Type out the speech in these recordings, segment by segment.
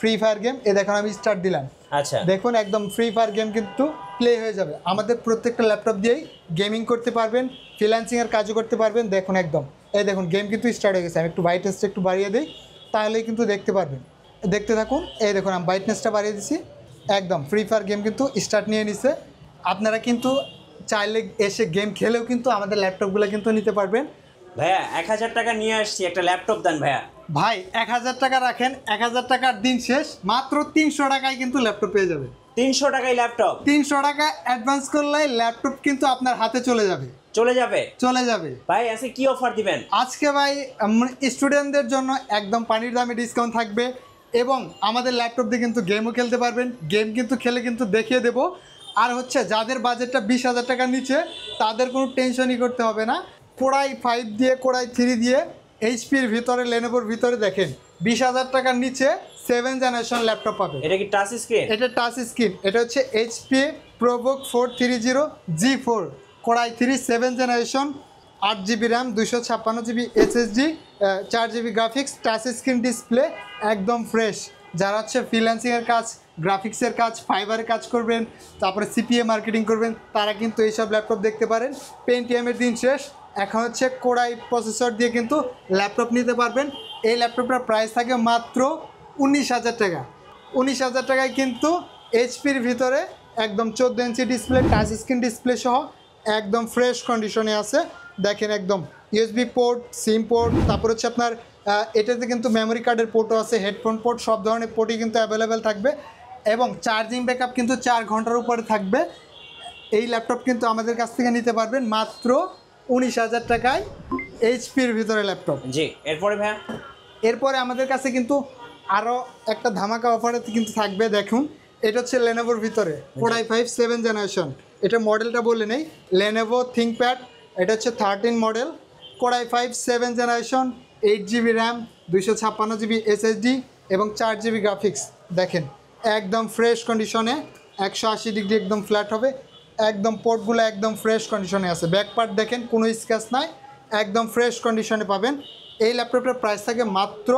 Free fire game. এ দেখুন আমি start দিলাম, আচ্ছা দেখুন একদম ফ্রি ফায়ার গেম কিন্তু প্লে হয়ে যাবে। আমাদের প্রত্যেকটা ল্যাপটপ দিয়েই গেমিং করতে পারবেন, ফ্রিল্যান্সিংয়ের কাজও করতে পারবেন। দেখুন একদম এই দেখুন গেম কিন্তু স্টার্ট হয়ে গেছে। আমি একটু ব্রাইটনেসটা একটু বাড়িয়ে দিই, তাহলেই কিন্তু দেখতে পারবেন। দেখতে থাকুন। এই দেখুন আমি ব্রাইটনেসটা বাড়িয়ে দিচ্ছি, একদম ফ্রি ফায়ার গেম কিন্তু স্টার্ট নিয়ে নিছে। আপনারা কিন্তু চাইলে এসে গেম খেলেও কিন্তু আমাদের ল্যাপটপগুলো কিন্তু নিতে পারবেন। ভাইয়া 1000 টাকা নিয়ে আসছি, একটা ল্যাপটপ দেন ভাইয়া। ভাই 1000 টাকা রাখেন, 1000 টাকার দিন শেষ, মাত্র 300 টাকায় কিন্তু ল্যাপটপ পেয়ে যাবে। 300 টাকায় ল্যাপটপ? 300 টাকা অ্যাডভান্স করলে ল্যাপটপ কিন্তু আপনার হাতে চলে যাবে। চলে যাবে? চলে যাবে। ভাই আজকে কি অফার দিবেন? আজকে ভাই স্টুডেন্টদের জন্য একদম পানির দামে ডিসকাউন্ট থাকবে, এবং আমাদের ল্যাপটপ দিয়ে কিন্তু গেমও খেলতে পারবেন। গেম কিন্তু খেলে কিন্তু দেখিয়ে দেবো। আর হচ্ছে যাদের বাজেটটা 20,000 টাকার নিচে, তাদের কোনো টেনশনই করতে হবে না। কোরাই 5 দিয়ে, কোরাই 3 দিয়ে, এইচপির ভিতরে, লেনোভোর ভিতরে দেখেন 20,000 টাকার নিচে 7 জেনারেশন ল্যাপটপ পাবে। এটা কি টাচ স্ক্রিন? এটা টাচ স্ক্রিন। এটা হচ্ছে HP ProBook 430G4 core i 3 7 generation, 8GB RAM, 256GB SSD, 4GB graphics, touch screen display, একদম ফ্রেশ। যারা হচ্ছে ফ্রিল্যান্সিংয়ের কাজ, গ্রাফিক্সের কাজ, ফাইবারের কাজ করবেন, তারপরে সিপিএ মার্কেটিং করবেন, তারা কিন্তু এইসব ল্যাপটপ দেখতে পারেন। পেন্টিএমের দিন শেষ, এখন হচ্ছে কোরাই প্রসেসর দিয়ে কিন্তু ল্যাপটপ নিতে পারবেন। এই ল্যাপটপটার প্রাইস থাকে মাত্র 19,000 টাকা। 19,000 টাকায় কিন্তু এইচপির ভিতরে একদম 14 inch display, touch screen display সহ একদম ফ্রেশ কন্ডিশনে আছে। দেখেন একদম ইউএসবি পোর্ট, সিম পোর্ট, তারপর হচ্ছে আপনার এটাতে কিন্তু মেমোরি কার্ডের পোর্টও আছে, হেডফোন পোর্ট, সব ধরনের পোর্টই কিন্তু অ্যাভেলেবেল থাকবে, এবং চার্জিং ব্যাকআপ কিন্তু 4 ঘন্টার উপরে থাকবে। এই ল্যাপটপ কিন্তু আমাদের কাছ থেকে নিতে পারবেন মাত্র 19,000 টাকায় এইচপির ভিতরে ল্যাপটপ। জি, এরপরে ভাইয়া? এরপরে আমাদের কাছে কিন্তু আরও একটা ধামাকা অফারে কিন্তু থাকবে। দেখুন এটা হচ্ছে লেনোভোর ভিতরে কোরাই 5 7 জেনারেশন। এটা মডেলটা বলে নেই, লেনোভো থিঙ্কপ্যাড। এটা হচ্ছে 13 model, core i 5 7 generation, 8GB RAM, 256GB SSD এবং 4GB গ্রাফিক্স। দেখেন একদম ফ্রেশ কন্ডিশনে, 180 ডিগ্রি একদম ফ্ল্যাট হবে, একদম পোর্টগুলো একদম ফ্রেশ কন্ডিশনে আছে। ব্যাক পার্ট দেখেন কোনো স্ক্র্যাচ নাই, একদম ফ্রেশ কন্ডিশনে পাবেন। এই ল্যাপটপটার প্রাইস থাকে মাত্র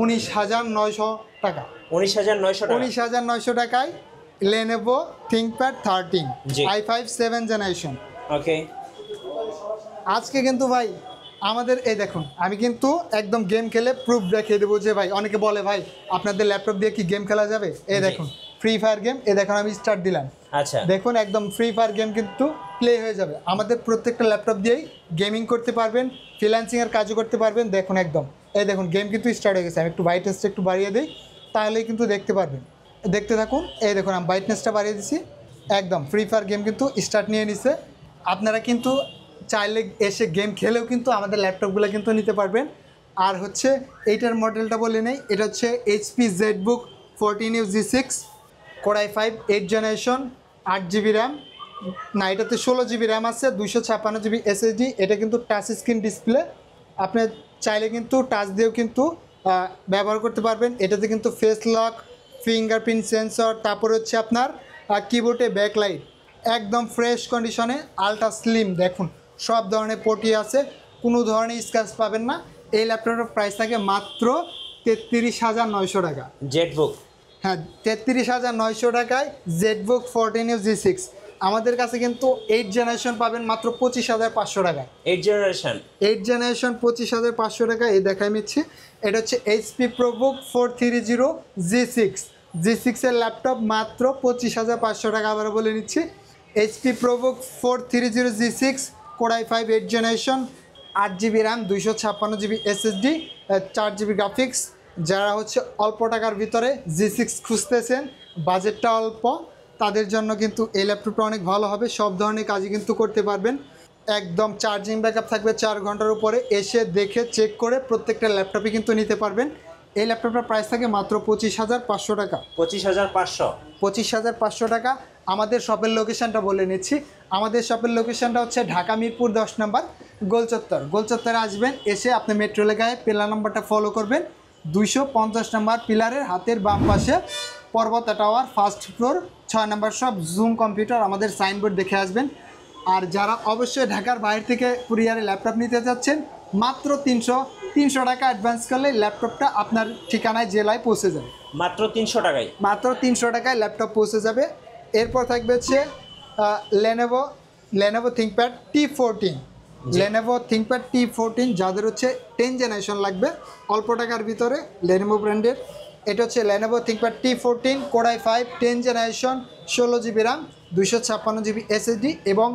19,900 টাকা। 19,900 টাকা? 19,900 টাকায় লেনোভো থিঙ্কপ্যাড 13 i5 7 জেনারেশন। ওকে। আজকে কিন্তু ভাই আমাদের এই দেখুন, আমি কিন্তু একদম গেম খেলে প্রুফ দেখিয়ে দেবো যে ভাই, অনেকে বলে ভাই আপনাদের ল্যাপটপ দিয়ে কি গেম খেলা যাবে? এই দেখুন ফ্রি ফায়ার গেম। এই দেখুন আমি স্টার্ট দিলাম, আচ্ছা দেখুন একদম ফ্রি ফায়ার গেম কিন্তু প্লে হয়ে যাবে। আমাদের প্রত্যেকটা ল্যাপটপ দিয়েই গেমিং করতে পারবেন, ফ্রিল্যান্সিংয়ের কাজও করতে পারবেন। দেখুন একদম এই দেখুন গেম কিন্তু স্টার্ট হয়ে গেছে। আমি একটু ব্রাইটনেসটা একটু বাড়িয়ে দিই, তাহলেই কিন্তু দেখতে পারবেন। দেখতে থাকুন। এই দেখুন আমি ব্রাইটনেসটা বাড়িয়ে দিচ্ছি, একদম ফ্রি ফায়ার গেম কিন্তু স্টার্ট নিয়ে নিছে। আপনারা কিন্তু চাইলে এসে গেম খেলেও কিন্তু আমাদের ল্যাপটপগুলো কিন্তু নিতে পারবেন। আর হচ্ছে এইটার মডেলটা বলে নেই, এটা হচ্ছে HP ZBook 14UG6 core i 5 8 generation, 8GB RAM, না এটাতে 16GB র্যাম আছে, 256GB SSD। এটা কিন্তু টাচ স্ক্রিন ডিসপ্লে, আপনি চাইলে কিন্তু টাচ দিয়েও কিন্তু ব্যবহার করতে পারবেন। এটাতে কিন্তু ফেস লক, ফিঙ্গারপ্রিন্ট সেন্সর, তারপর হচ্ছে আপনার কিবোর্ডে ব্যাকলাইট, একদম ফ্রেশ কন্ডিশনে, আলট্রা স্লিম। দেখুন সব ধরনের পোর্টই আছে, কোনো ধরনের স্ক্র্যাচ পাবেন না। এই ল্যাপটপের প্রাইস থাকে মাত্র 33,900 টাকা। জেটবুক? হ্যাঁ 33,900 টাকায় জেটবুক 14UG6। আমাদের কাছে কিন্তু 8 জেনারেশন পাবেন মাত্র 25,500 টাকায়। 8 জেনারেশন? 8 জেনারেশন 25,500 টাকা। এই দেখাই নিচ্ছি, এটা হচ্ছে এইচপি প্রোবুক 430G6 এর ল্যাপটপ মাত্র 25,500 টাকা। আবার বলে নিচ্ছি, HP ProBook 430G6 core i 5 8 generation, 8GB RAM, 256GB SSD, 4GB graphics. যারা হচ্ছে অল্প টাকার ভিতরে G6 খুঁজতেছেন, বাজেটটা অল্প, তাদের জন্য কিন্তু এই ল্যাপটপটা অনেক ভালো হবে। সব ধরনের কাজই কিন্তু করতে পারবেন। একদম চার্জিং ব্যাকআপ থাকবে 4 ঘন্টার উপরে। এসে দেখে চেক করে প্রত্যেকটা ল্যাপটপই কিন্তু নিতে পারবেন। এই ল্যাপটপটার প্রাইস থাকে মাত্র 25,500 টাকা। 25,500? 25,500 টাকা। আমাদের শপের লোকেশানটা বলে নিচ্ছি। আমাদের শপের লোকেশানটা হচ্ছে ঢাকা মিরপুর 10 নম্বর গোলচত্বর। গোলচত্বরে আসবেন, এসে আপনি মেট্রো এলাকায় পিলার নাম্বারটা ফলো করবেন, 250 নম্বর পিলারের হাতের বাম পাশে পর্বতা টাওয়ার, ফার্স্ট ফ্লোর, 6 নম্বর শপ, জুম কম্পিউটার, আমাদের সাইনবোর্ড দেখে আসবেন। আর যারা অবশ্যই ঢাকার বাইরে থেকে কুরিয়ারে ল্যাপটপ নিতে চাচ্ছেন, মাত্র 300 টাকা অ্যাডভান্স করলে ল্যাপটপটা আপনার ঠিকানায় জেলায় পৌঁছে যাবে। মাত্র 300 টাকায়। মাত্র 300 টাকায় ল্যাপটপ পৌঁছে যাবে। এরপর থাকবে হচ্ছে Lenovo ThinkPad T14। Lenovo ThinkPad T14 যাদের হচ্ছে 10 জেনারেশন লাগবে অল্প টাকার ভিতরে, লেনোভো ব্র্যান্ডের। এটা হচ্ছে Lenovo ThinkPad T14 Core i5 10 generation, 16 GB RAM, 256 GB SSD, এবং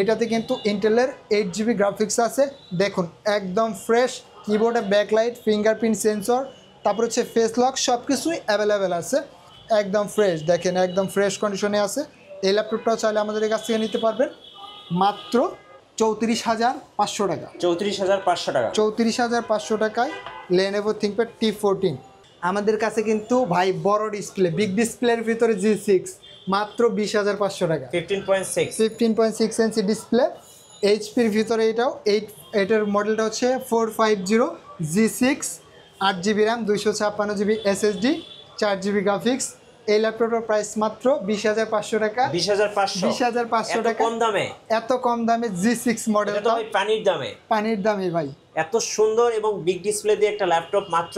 এটাতে কিন্তু ইন্টেলের 8 জিবি গ্রাফিক্স আছে। দেখুন একদম ফ্রেশ, কিবোর্ডে ব্যাকলাইট, ফিঙ্গারপ্রিন্ট সেন্সর, তারপর হচ্ছে ফেস লক, সব কিছুই অ্যাভেলেবেল আছে। একদম ফ্রেশ, দেখেন একদম ফ্রেশ কন্ডিশনে আছে। এই ল্যাপটপটাও চাইলে আমাদের কাছ থেকে নিতে পারবেন মাত্র 34,500 টাকা। 34,500 টাকা। 34,500 টাকায় লেনোভো থিঙ্কপ্যাড T14। আমাদের কাছে কিন্তু ভাই বড় ডিসপ্লে, বিগ ডিসপ্লের ভিতরে G6 মাত্র 20,500 টাকা। 15.6 ইঞ্চি ডিসপ্লে, এইচপির ভিতরে এটাও এটার মডেলটা হচ্ছে 450 G6, 8 GB RAM, 256 GB SSD, 4 GB graphics. এই ল্যাপটপের প্রাইস মাত্র 20,500 টাকা। 20,500 টাকা, কম দামে, এত কম দামে G6 মডেলটা পানির দামে ভাই। এত সুন্দর এবং বিগ ডিসপ্লে দিয়ে একটা ল্যাপটপ মাত্র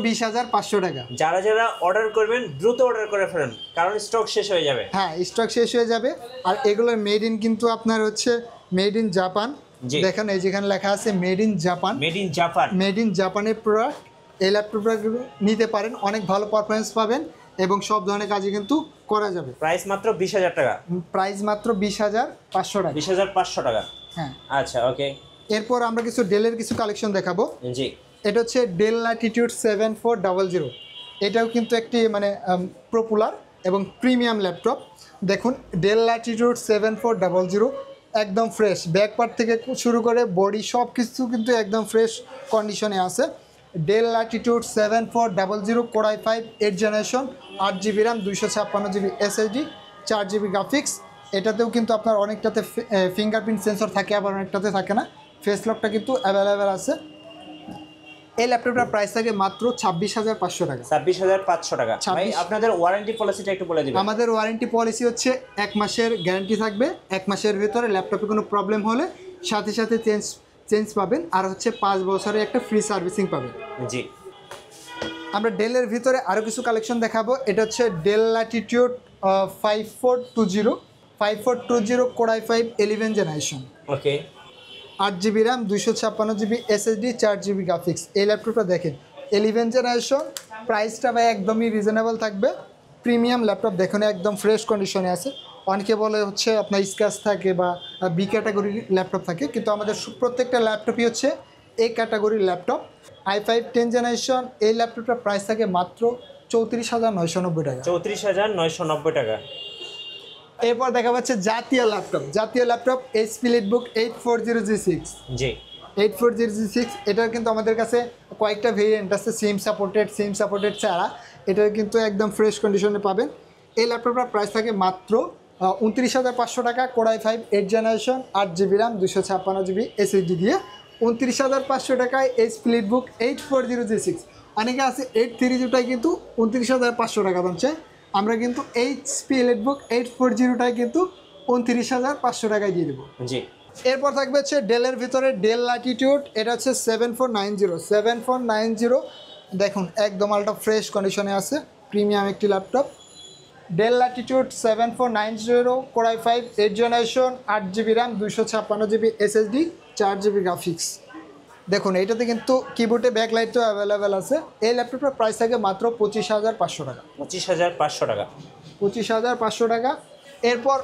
20,500 টাকা। যারা যারা অর্ডার করবেন দ্রুত অর্ডার করে ফেলেন, কারণ স্টক শেষ হয়ে যাবে। হ্যাঁ, স্টক শেষ হয়ে যাবে। আর এগুলো মেড ইন কিন্তু আপনার হচ্ছে মেড ইন জাপান। দেখেন এই যেখানে লেখা আছে made in Japan, made in জাপানের প্রোডাক্ট। এই ল্যাপটপটা নিতে পারেন, অনেক ভালো পারফরমেন্স পাবেন এবং সব ধরনের কাজই কিন্তু করা যাবে। প্রাইস মাত্র 20,000 টাকা। প্রাইস মাত্র 20,500 টাকা। 20,500 টাকা। হ্যাঁ, আচ্ছা, ওকে। এরপর আমরা কিছু ডেলের কিছু কালেকশন দেখাবো। জি, এটা হচ্ছে ডেল ল্যাটিটিউড 7400। এটাও কিন্তু একটি মানে পপুলার এবং প্রিমিয়াম ল্যাপটপ। দেখুন ডেল ল্যাটিটিউড 7400 একদম ফ্রেশ, ব্যাক পার্ট থেকে শুরু করে বডি সব কিছু কিন্তু একদম ফ্রেশ কন্ডিশনে আছে। Del Latitude 7400 Core i5 8 generation, 8 GB RAM, 256 GB SSD, 4 GB graphics. এটাতেও কিন্তু আপনার অনেকটাতে ফিঙ্গারপ্রিন্ট সেন্সর থাকে, আবার অনেকটাতে থাকে না। ফেস লকটা কিন্তু অ্যাভেলেবেল আছে। এই ল্যাপটপটার প্রাইস থাকে মাত্র 26,500 টাকা। 26,500 টাকা। ভাই আপনাদের ওয়ারেন্টি পলিসিটা একটু বলে দিবেন। আমাদের ওয়ারেন্টি পলিসি হচ্ছে 1 মাসের গ্যারান্টি থাকবে। 1 মাসের ভিতরে ল্যাপটপে কোনো প্রবলেম হলে সাথে সাথে চেঞ্জ পাবেন, আর হচ্ছে 5 বছরের একটা ফ্রি সার্ভিসিং পাবেন। জি, আমরা ডেলের ভিতরে আরও কিছু কালেকশন দেখাবো। এটা হচ্ছে Dell Latitude 5420 Core i5 11 generation, okay, 8 GB RAM, 256 GB SSD, 4 GB graphics. এই ল্যাপটপটা দেখেন 11 জেনারেশন, প্রাইসটা ভাই একদমই রিজনেবল থাকবে। প্রিমিয়াম ল্যাপটপ, দেখুন একদম ফ্রেশ কন্ডিশনে আছে। অনেকে বলে হচ্ছে আপনার স্ক্র্যাচ থাকে বা বি ক্যাটাগরির ল্যাপটপ থাকে, কিন্তু আমাদের প্রত্যেকটা ল্যাপটপই হচ্ছে এ ক্যাটাগরির ল্যাপটপ। i5 10 generation. এই ল্যাপটপটার প্রাইস থাকে মাত্র 34,990 টাকা। 34,990 টাকা। এরপর দেখা যাচ্ছে জাতীয় ল্যাপটপ HP লিটবুক 840G6। জি, 840G6 এটার কিন্তু আমাদের কাছে কয়েকটা ভেরিয়েন্ট আছে, সিম সাপোর্টেড ছাড়া। এটার কিন্তু একদম ফ্রেশ কন্ডিশনে পাবেন। এই ল্যাপটপটার প্রাইস থাকে মাত্র 29,500 টাকা। Core i5 8 generation, 8 GB RAM, 256 GB SSD দিয়ে 29,500 টাকায় HP লিটবুক 840G6। অনেকে আছে 830টায় কিন্তু 29,500 টাকা দাম চায়। আমরা কিন্তু HP লিটবুক 840টায় কিন্তু 29,500 টাকায় দিয়ে দেবো। জি, এরপর থাকবে হচ্ছে ডেলের ভিতরে ডেল ল্যাটিটিউড। এটা হচ্ছে 7490। দেখুন একদম আলটা ফ্রেশ কন্ডিশনে আছে, প্রিমিয়াম একটি laptop. Del Latitude 7490 Core i5 8 generation, 8 GB RAM, 256 GB SSD, 4 GB graphics. দেখুন এইটাতে কিন্তু কিবোর্ডে ব্যাকলাইটও অ্যাভেলেবেল আছে। এই ল্যাপটপটার প্রাইস থাকে মাত্র 25,500 টাকা। 25,500 টাকা। 25,500 টাকা। এরপর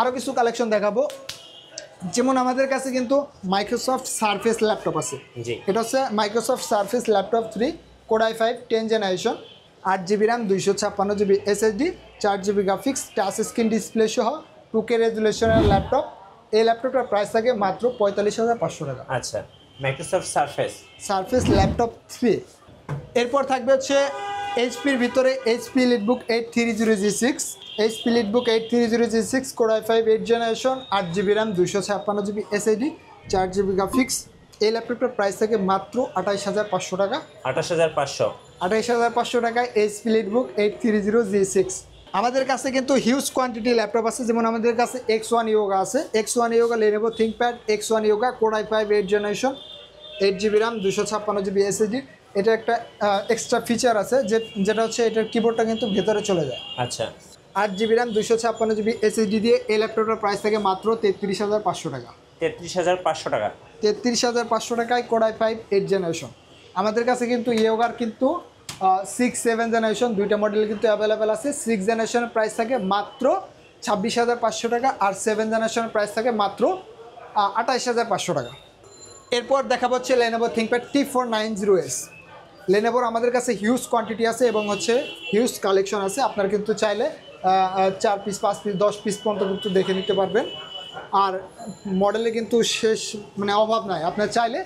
আরও কিছু কালেকশন দেখাবো। যেমন আমাদের কাছে কিন্তু মাইক্রোসফট সারফেস ল্যাপটপ আছে। এটা হচ্ছে Microsoft surface laptop 3 Core i5 10 generation, 8 GB RAM, 256 GB SSD, 4 GB graphics, touch screen display সহ 2K রেজুলেশনের ল্যাপটপ। এই ল্যাপটপটার প্রাইস থাকে মাত্র 45,500 টাকা। আচ্ছা, মাইক্রোসফট সারফেস ল্যাপটপ 3। এরপর থাকবে হচ্ছে এইচপির ভিতরে HP EliteBook 830G6। HP EliteBook 830G6 Core i5 8 generation, 8 GB RAM, 256 GB SSD, 4 GB graphics. এই ল্যাপটপটার প্রাইস থাকে মাত্র 28,500 টাকা। 28,500 টাকায় HP লিটবুক 830G6। আমাদের কাছে কিন্তু হিউজ কোয়ান্টিটি ল্যাপটপ আছে। যেমন আমাদের কাছে X1 Yoga আছে, X1 Yoga Lenovo ThinkPad, X1 Yoga Core i5 8 generation, 8 GB RAM 256 GB SSD। এটা একটা এক্সট্রা ফিচার আছে যেটা হচ্ছে এটার কিবোর্ডটা কিন্তু ভেতরে চলে যায়। আচ্ছা 8 GB RAM 256 GB SSD দিয়ে এই ল্যাপটপটার প্রাইস থাকে মাত্র 33,500 টাকা। 33,500 টাকা। 33,500 টাকায় Core i5 8 জেনারেশন। আমাদের কাছে কিন্তু ইয়োগার কিন্তু 6-7 জেনারেশন দুইটা মডেল কিন্তু অ্যাভেলেবেল আছে। 6 জেনারেশনের প্রাইস থাকে মাত্র 26,500 টাকা, আর 7 জেনারেশনের প্রাইস থাকে মাত্র 28,500 টাকা। এরপর দেখা হচ্ছে Lenovo ThinkPad T490S। লেনোভোর আমাদের কাছে হিউজ কোয়ান্টিটি আছে এবং হচ্ছে হিউজ কালেকশন আছে। আপনারা কিন্তু চাইলে 4 পিস 5 পিস 10 পিস পর্যন্ত কিন্তু দেখে নিতে পারবেন। আর মডেলে কিন্তু শেষ মানে অভাব নাই। আপনারা চাইলে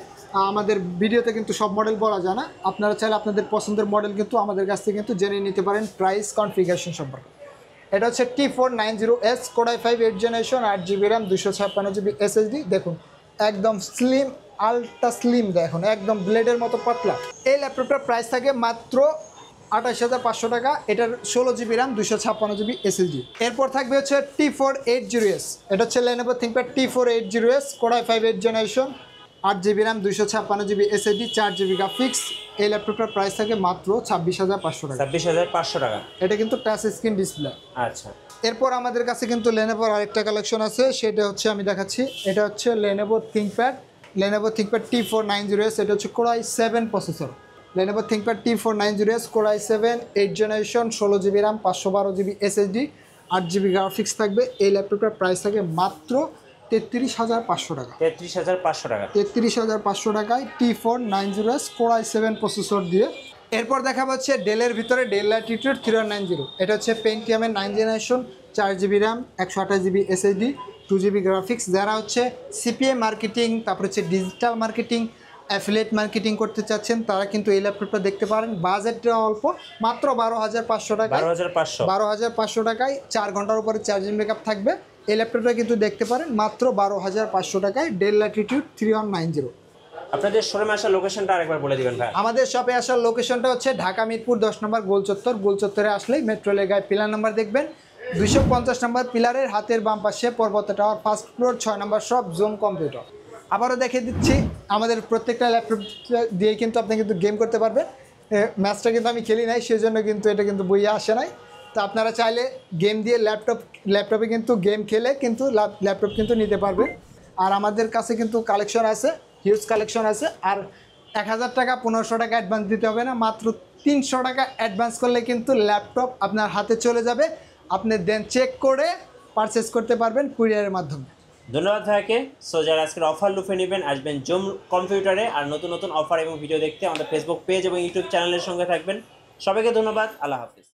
আমাদের ভিডিওতে কিন্তু সব মডেল বলা যায় না, আপনারা চাইলে আপনাদের পছন্দের মডেল কিন্তু আমাদের কাছ থেকে কিন্তু জেনে নিতে পারেন প্রাইস কনফিগারেশন সম্পর্কে। এটা হচ্ছে T490S Core i5 8 generation 8 GB RAM 256 GB SSD। দেখুন একদম স্লিম, আলট্রা স্লিম, দেখুন একদম ব্লেডের মতো পাতলা। এই ল্যাপটপটার প্রাইস থাকে মাত্র 28,500 টাকা। এটার 16 GB RAM 256 GB SSD। এরপর থাকবে হচ্ছে T480S। এটা হচ্ছে Lenovo ThinkPad T480S Core i5 8 generation 8 GB RAM 256 GB SSD 4 GB graphics. এই ল্যাপটপটার প্রাইস থাকে মাত্র 26,500 টাকা। 26,500 টাকা। এটা কিন্তু টাচ স্ক্রিন ডিসপ্লে। আচ্ছা এরপর আমাদের কাছে কিন্তু লেনোভোর আরেকটা কালেকশন আছে, সেটা হচ্ছে আমি দেখাচ্ছি। এটা হচ্ছে Lenovo ThinkPad T490S। এটা হচ্ছে Core i7 processor. Lenovo ThinkPad T490S Core i7 8 generation 16 GB RAM 512 GB SSD 8 GB graphics থাকবে। এই ল্যাপটপটার প্রাইস থাকে মাত্র 33,500 টাকা। 33,500 টাকা। 33,500 টাকায় T490S Core i7 প্রসেসর দিয়ে। এরপর দেখা যাচ্ছে ডেলের ভিতরে ডেল ল্যাটিটিউড 3190। এটা হচ্ছে পেন্টিয়ামের 9 generation 4 GB RAM 128 GB SSD 2 GB graphics. যারা হচ্ছে সিপিএ মার্কেটিং, তারপর হচ্ছে ডিজিটাল মার্কেটিং, অ্যাফিলিয়েট মার্কেটিং করতে চাচ্ছেন তারা কিন্তু এই ল্যাপটপটা দেখতে পারেন। বাজেটটা অল্প, মাত্র 12,500 টাকা। 12,500 টাকায় 4 ঘন্টার উপরে চার্জিং ব্যাকআপ থাকবে। এই ল্যাপটপটা কিন্তু দেখতে পারেন মাত্র 12,500 টাকায় ডেল ল্যাটিটিউড 3190। আপনাদের শোরুমে আসার লোকেশনটা আরেকবার বলে দিবেন ভাই। আমাদের শপে আসার লোকেশনটা হচ্ছে ঢাকা মিরপুর 10 নম্বর গোলচত্বর। গোলচত্বরে আসলেই মেট্রো রেলের গায়ে পিলার নাম্বার দেখবেন, 250 নম্বর পিলারের হাতের বাম পাশে পর্বত টাওয়ার, ফার্স্ট ফ্লোর 6 নম্বর শপ জুম কম্পিউটার। আবারও দেখিয়ে দিচ্ছি আমাদের প্রত্যেকটা ল্যাপটপ দিয়ে কিন্তু আপনি কিন্তু গেম করতে পারবেন। ম্যাচটা কিন্তু আমি খেলি নাই, সেজন্য কিন্তু এটা কিন্তু বইয়ে আসে নাই। তো আপনারা চাইলে গেম দিয়ে ল্যাপটপে কিন্তু গেম খেলে কিন্তু ল্যাপটপ কিন্তু নিতে পারবেন। আর আমাদের কাছে কিন্তু কালেকশন আছে, হিউজ কালেকশন আছে। আর 1,000 টাকা 1,500 টাকা অ্যাডভান্স দিতে হবে না, মাত্র 300 টাকা অ্যাডভান্স করলে কিন্তু ল্যাপটপ আপনার হাতে চলে যাবে। আপনি দেন চেক করে পারচেস করতে পারবেন কুরিয়ারের মাধ্যমে। ধন্যবাদ ভাইকে। সো যারা আজকের অফার লুফে নেবেন আসবেন জুম কম্পিউটারে। আর নতুন নতুন অফার এবং ভিডিও দেখতে আমাদের ফেসবুক পেজ এবং ইউটিউব চ্যানেলের সঙ্গে থাকবেন। সবাইকে ধন্যবাদ। আল্লাহ হাফিজ।